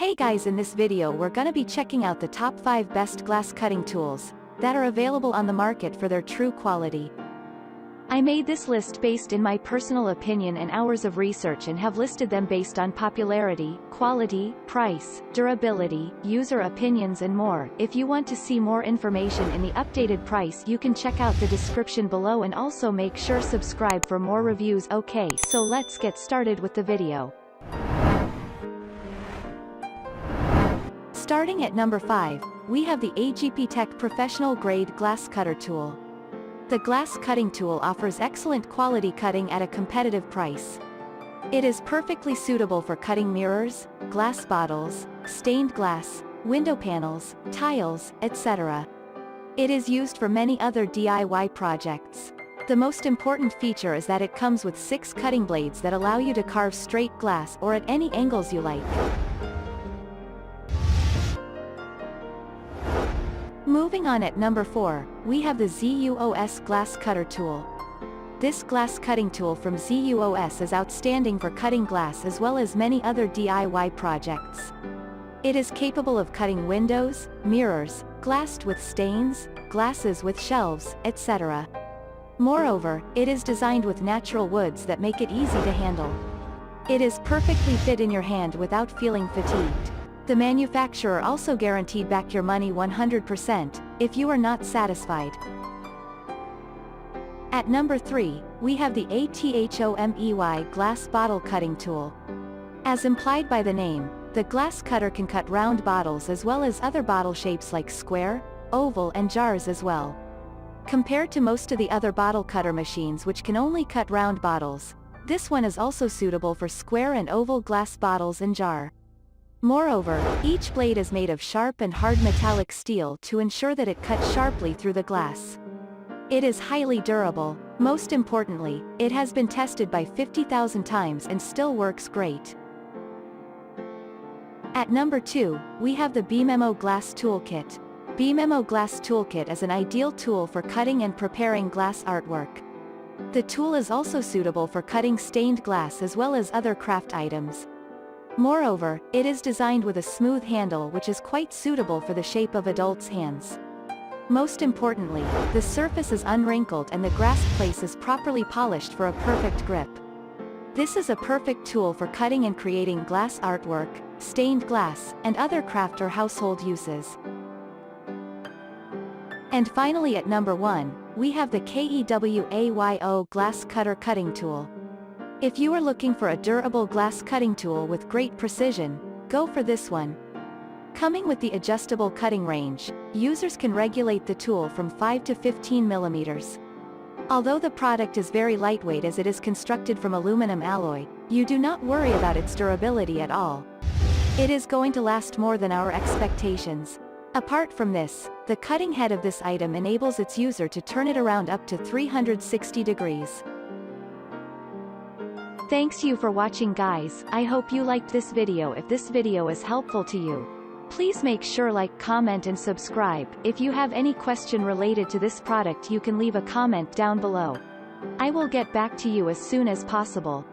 Hey guys, in this video we're gonna be checking out the top 5 best glass cutting tools that are available on the market for their true quality. I made this list based in my personal opinion and hours of research and have listed them based on popularity, quality, price, durability, user opinions and more. If you want to see more information in the updated price, you can check out the description below and also make sure subscribe for more reviews. Okay, so let's get started with the video. Starting at number 5, we have the AGPTek Professional Grade Glass Cutter Tool. The glass cutting tool offers excellent quality cutting at a competitive price. It is perfectly suitable for cutting mirrors, glass bottles, stained glass, window panels, tiles, etc. It is used for many other DIY projects. The most important feature is that it comes with 6 cutting blades that allow you to carve straight glass or at any angles you like. Moving on, at number 4, we have the Zuos Glass Cutter Tool. This glass cutting tool from Zuos is outstanding for cutting glass as well as many other DIY projects. It is capable of cutting windows, mirrors, glass with stains, glasses with shelves, etc. Moreover, it is designed with natural woods that make it easy to handle. It is perfectly fit in your hand without feeling fatigued. The manufacturer also guaranteed back your money 100% if you are not satisfied. At number 3, we have the ATHOMEY Glass Bottle Cutting Tool. As implied by the name, the glass cutter can cut round bottles as well as other bottle shapes like square, oval and jars as well. Compared to most of the other bottle cutter machines which can only cut round bottles, this one is also suitable for square and oval glass bottles and jar. Moreover, each blade is made of sharp and hard metallic steel to ensure that it cuts sharply through the glass. It is highly durable. Most importantly, it has been tested by 50,000 times and still works great. At number 2, we have the Bememo Glass Toolkit. Bememo Glass Toolkit is an ideal tool for cutting and preparing glass artwork. The tool is also suitable for cutting stained glass as well as other craft items. Moreover, it is designed with a smooth handle which is quite suitable for the shape of adults' hands. Most importantly, the surface is unwrinkled and the grasp place is properly polished for a perfect grip. This is a perfect tool for cutting and creating glass artwork, stained glass, and other craft or household uses. And finally, at number 1, we have the KEWAYO Glass Cutter Cutting Tool. If you are looking for a durable glass cutting tool with great precision, go for this one. Coming with the adjustable cutting range, users can regulate the tool from 5 to 15 millimeters. Although the product is very lightweight as it is constructed from aluminum alloy, you do not worry about its durability at all. It is going to last more than our expectations. Apart from this, the cutting head of this item enables its user to turn it around up to 360 degrees. Thanks you for watching, guys. I hope you liked this video. If this video is helpful to you, please make sure like, comment and subscribe. If you have any question related to this product, you can leave a comment down below. I will get back to you as soon as possible.